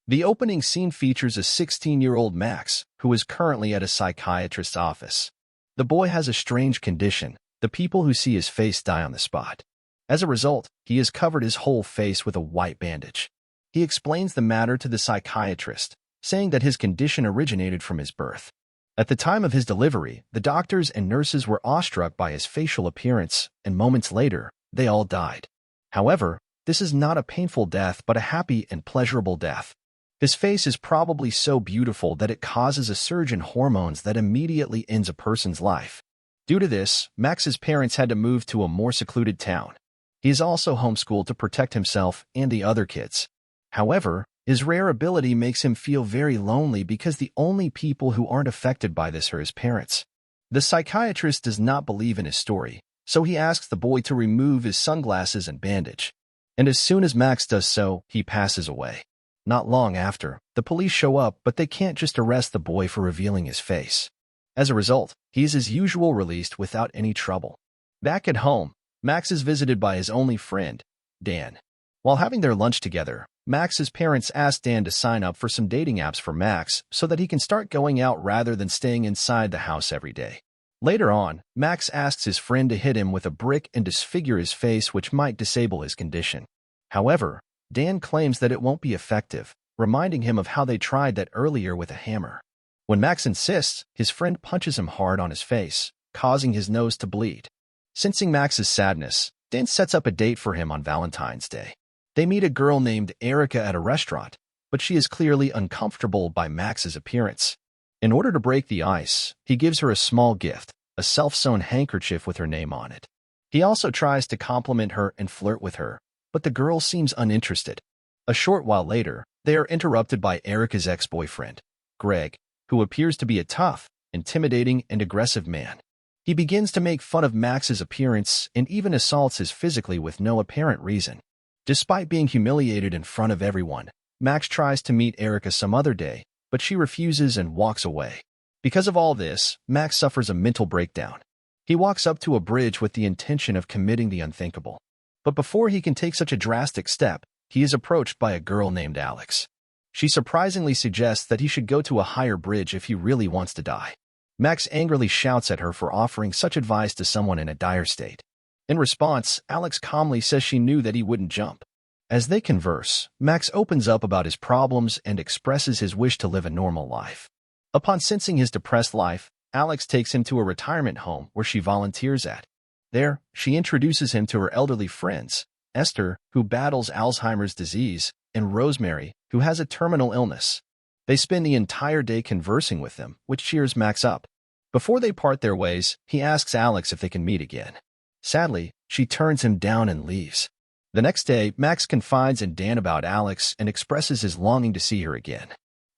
The opening scene features a 16-year-old Max, who is currently at a psychiatrist's office. The boy has a strange condition. The people who see his face die on the spot. As a result, he has covered his whole face with a white bandage. He explains the matter to the psychiatrist, saying that his condition originated from his birth. At the time of his delivery, the doctors and nurses were awestruck by his facial appearance, and moments later, they all died. However, this is not a painful death but a happy and pleasurable death. His face is probably so beautiful that it causes a surge in hormones that immediately ends a person's life. Due to this, Max's parents had to move to a more secluded town. He is also homeschooled to protect himself and the other kids. However, his rare ability makes him feel very lonely because the only people who aren't affected by this are his parents. The psychiatrist does not believe in his story, so he asks the boy to remove his sunglasses and bandage. And as soon as Max does so, he passes away. Not long after, the police show up, but they can't just arrest the boy for revealing his face. As a result, he is as usual released without any trouble. Back at home, Max is visited by his only friend, Dan. While having their lunch together, Max's parents ask Dan to sign up for some dating apps for Max so that he can start going out rather than staying inside the house every day. Later on, Max asks his friend to hit him with a brick and disfigure his face, which might disable his condition. However, Dan claims that it won't be effective, reminding him of how they tried that earlier with a hammer. When Max insists, his friend punches him hard on his face, causing his nose to bleed. Sensing Max's sadness, Dan sets up a date for him on Valentine's Day. They meet a girl named Erica at a restaurant, but she is clearly uncomfortable by Max's appearance. In order to break the ice, he gives her a small gift, a self-sewn handkerchief with her name on it. He also tries to compliment her and flirt with her, but the girl seems uninterested. A short while later, they are interrupted by Erica's ex-boyfriend, Greg, who appears to be a tough, intimidating, and aggressive man. He begins to make fun of Max's appearance and even assaults him physically with no apparent reason. Despite being humiliated in front of everyone, Max tries to meet Erica some other day, but she refuses and walks away. Because of all this, Max suffers a mental breakdown. He walks up to a bridge with the intention of committing the unthinkable. But before he can take such a drastic step, he is approached by a girl named Alex. She surprisingly suggests that he should go to a higher bridge if he really wants to die. Max angrily shouts at her for offering such advice to someone in a dire state. In response, Alex calmly says she knew that he wouldn't jump. As they converse, Max opens up about his problems and expresses his wish to live a normal life. Upon sensing his depressed life, Alex takes him to a retirement home where she volunteers at. There, she introduces him to her elderly friends, Esther, who battles Alzheimer's disease, and Rosemary, who has a terminal illness. They spend the entire day conversing with them, which cheers Max up. Before they part their ways, he asks Alex if they can meet again. Sadly, she turns him down and leaves. The next day, Max confides in Dan about Alex and expresses his longing to see her again.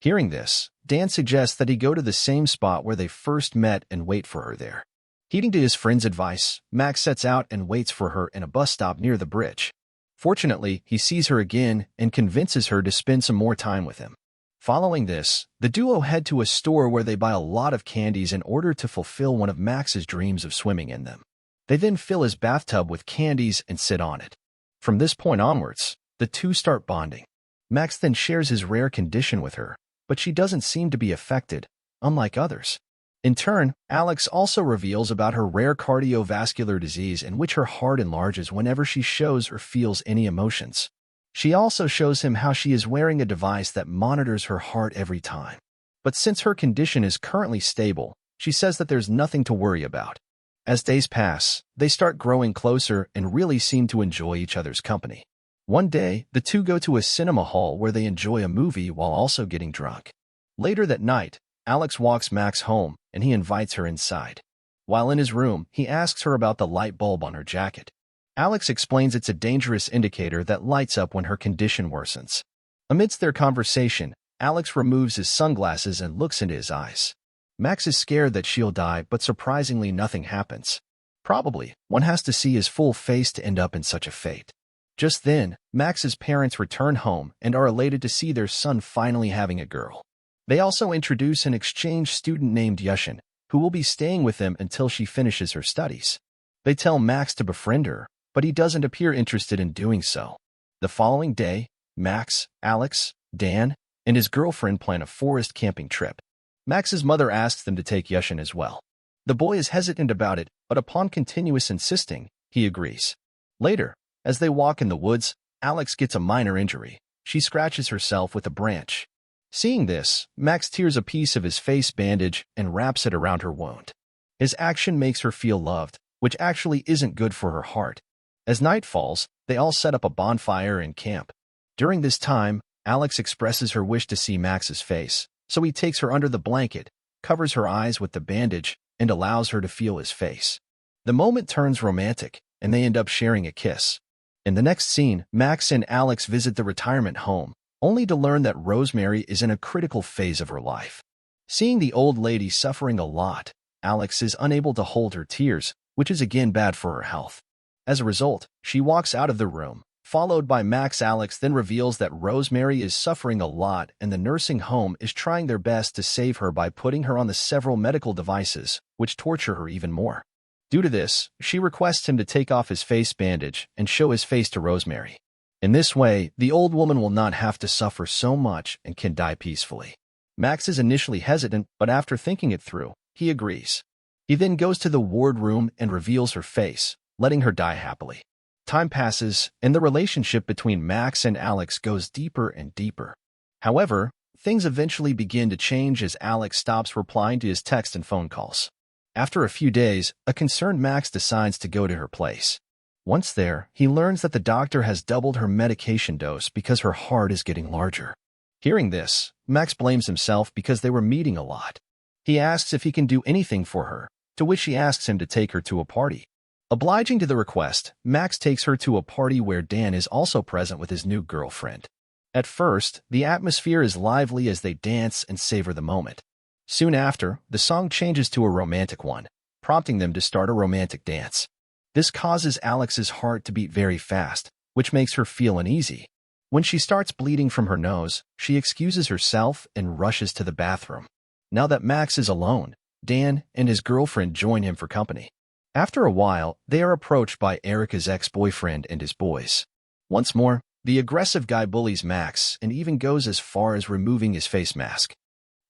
Hearing this, Dan suggests that he go to the same spot where they first met and wait for her there. Heeding to his friend's advice, Max sets out and waits for her in a bus stop near the bridge. Fortunately, he sees her again and convinces her to spend some more time with him. Following this, the duo head to a store where they buy a lot of candies in order to fulfill one of Max's dreams of swimming in them. They then fill his bathtub with candies and sit on it. From this point onwards, the two start bonding. Max then shares his rare condition with her, but she doesn't seem to be affected, unlike others. In turn, Alex also reveals about her rare cardiovascular disease in which her heart enlarges whenever she shows or feels any emotions. She also shows him how she is wearing a device that monitors her heart every time. But since her condition is currently stable, she says that there's nothing to worry about. As days pass, they start growing closer and really seem to enjoy each other's company. One day, the two go to a cinema hall where they enjoy a movie while also getting drunk. Later that night, Alex walks Max home, and he invites her inside. While in his room, he asks her about the light bulb on her jacket. Alex explains it's a dangerous indicator that lights up when her condition worsens. Amidst their conversation, Alex removes his sunglasses and looks into his eyes. Max is scared that she'll die, but surprisingly nothing happens. Probably, one has to see his full face to end up in such a fate. Just then, Max's parents return home and are elated to see their son finally having a girl. They also introduce an exchange student named Yushin, who will be staying with them until she finishes her studies. They tell Max to befriend her, but he doesn't appear interested in doing so. The following day, Max, Alex, Dan, and his girlfriend plan a forest camping trip. Max's mother asks them to take Yashin as well. The boy is hesitant about it, but upon continuous insisting, he agrees. Later, as they walk in the woods, Alex gets a minor injury. She scratches herself with a branch. Seeing this, Max tears a piece of his face bandage and wraps it around her wound. His action makes her feel loved, which actually isn't good for her heart. As night falls, they all set up a bonfire in camp. During this time, Alex expresses her wish to see Max's face, so he takes her under the blanket, covers her eyes with the bandage, and allows her to feel his face. The moment turns romantic, and they end up sharing a kiss. In the next scene, Max and Alex visit the retirement home, only to learn that Rosemary is in a critical phase of her life. Seeing the old lady suffering a lot, Alex is unable to hold her tears, which is again bad for her health. As a result, she walks out of the room, followed by Max. Alex then reveals that Rosemary is suffering a lot and the nursing home is trying their best to save her by putting her on the several medical devices, which torture her even more. Due to this, she requests him to take off his face bandage and show his face to Rosemary. In this way, the old woman will not have to suffer so much and can die peacefully. Max is initially hesitant, but after thinking it through, he agrees. He then goes to the ward room and reveals her face, letting her die happily. Time passes, and the relationship between Max and Alex goes deeper and deeper. However, things eventually begin to change as Alex stops replying to his text and phone calls. After a few days, a concerned Max decides to go to her place. Once there, he learns that the doctor has doubled her medication dose because her heart is getting larger. Hearing this, Max blames himself because they were meeting a lot. He asks if he can do anything for her, to which she asks him to take her to a party. Obliging to the request, Max takes her to a party where Dan is also present with his new girlfriend. At first, the atmosphere is lively as they dance and savor the moment. Soon after, the song changes to a romantic one, prompting them to start a romantic dance. This causes Alex's heart to beat very fast, which makes her feel uneasy. When she starts bleeding from her nose, she excuses herself and rushes to the bathroom. Now that Max is alone, Dan and his girlfriend join him for company. After a while, they are approached by Erica's ex-boyfriend and his boys. Once more, the aggressive guy bullies Max and even goes as far as removing his face mask.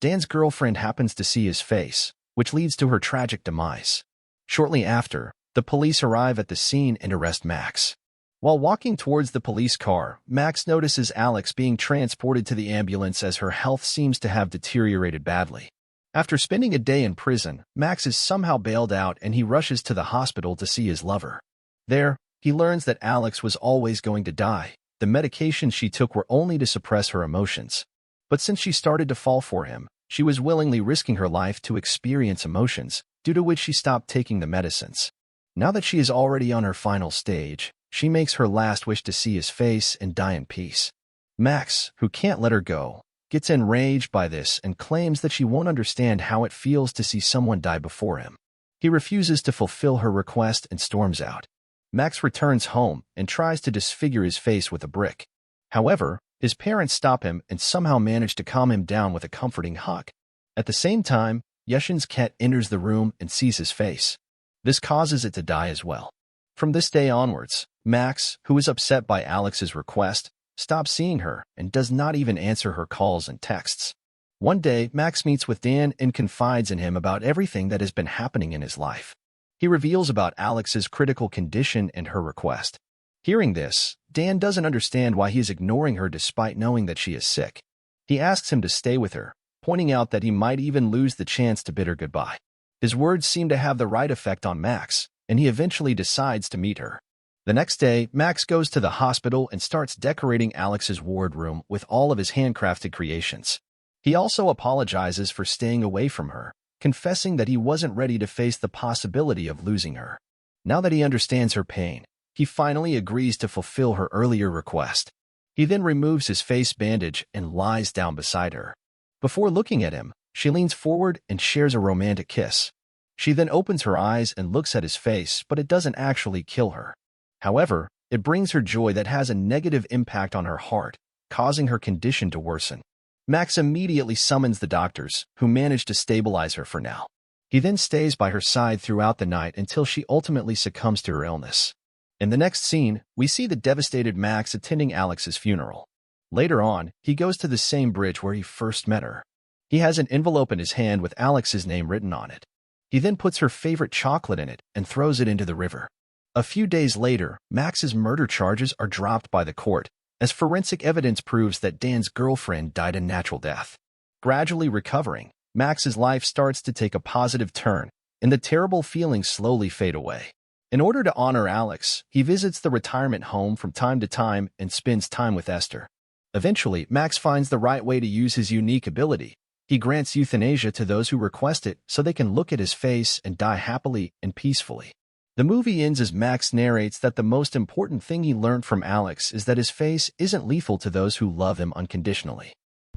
Dan's girlfriend happens to see his face, which leads to her tragic demise. Shortly after, the police arrive at the scene and arrest Max. While walking towards the police car, Max notices Alex being transported to the ambulance as her health seems to have deteriorated badly. After spending a day in prison, Max is somehow bailed out and he rushes to the hospital to see his lover. There, he learns that Alex was always going to die. The medications she took were only to suppress her emotions. But since she started to fall for him, she was willingly risking her life to experience emotions, due to which she stopped taking the medicines. Now that she is already on her final stage, she makes her last wish to see his face and die in peace. Max, who can't let her go, gets enraged by this and claims that she won't understand how it feels to see someone die before him. He refuses to fulfill her request and storms out. Max returns home and tries to disfigure his face with a brick. However, his parents stop him and somehow manage to calm him down with a comforting hug. At the same time, Yashin's cat enters the room and sees his face. This causes it to die as well. From this day onwards, Max, who is upset by Alex's request, stops seeing her and does not even answer her calls and texts. One day, Max meets with Dan and confides in him about everything that has been happening in his life. He reveals about Alex's critical condition and her request. Hearing this, Dan doesn't understand why he is ignoring her despite knowing that she is sick. He asks him to stay with her, pointing out that he might even lose the chance to bid her goodbye. His words seem to have the right effect on Max, and he eventually decides to meet her. The next day, Max goes to the hospital and starts decorating Alex's ward room with all of his handcrafted creations. He also apologizes for staying away from her, confessing that he wasn't ready to face the possibility of losing her. Now that he understands her pain, he finally agrees to fulfill her earlier request. He then removes his face bandage and lies down beside her. Before looking at him, she leans forward and shares a romantic kiss. She then opens her eyes and looks at his face, but it doesn't actually kill her. However, it brings her joy that has a negative impact on her heart, causing her condition to worsen. Max immediately summons the doctors, who manage to stabilize her for now. He then stays by her side throughout the night until she ultimately succumbs to her illness. In the next scene, we see the devastated Max attending Alex's funeral. Later on, he goes to the same bridge where he first met her. He has an envelope in his hand with Alex's name written on it. He then puts her favorite chocolate in it and throws it into the river. A few days later, Max's murder charges are dropped by the court, as forensic evidence proves that Dan's girlfriend died a natural death. Gradually recovering, Max's life starts to take a positive turn, and the terrible feelings slowly fade away. In order to honor Alex, he visits the retirement home from time to time and spends time with Esther. Eventually, Max finds the right way to use his unique ability. He grants euthanasia to those who request it so they can look at his face and die happily and peacefully. The movie ends as Max narrates that the most important thing he learned from Alex is that his face isn't lethal to those who love him unconditionally.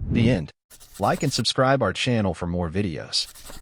The end. Like and subscribe our channel for more videos.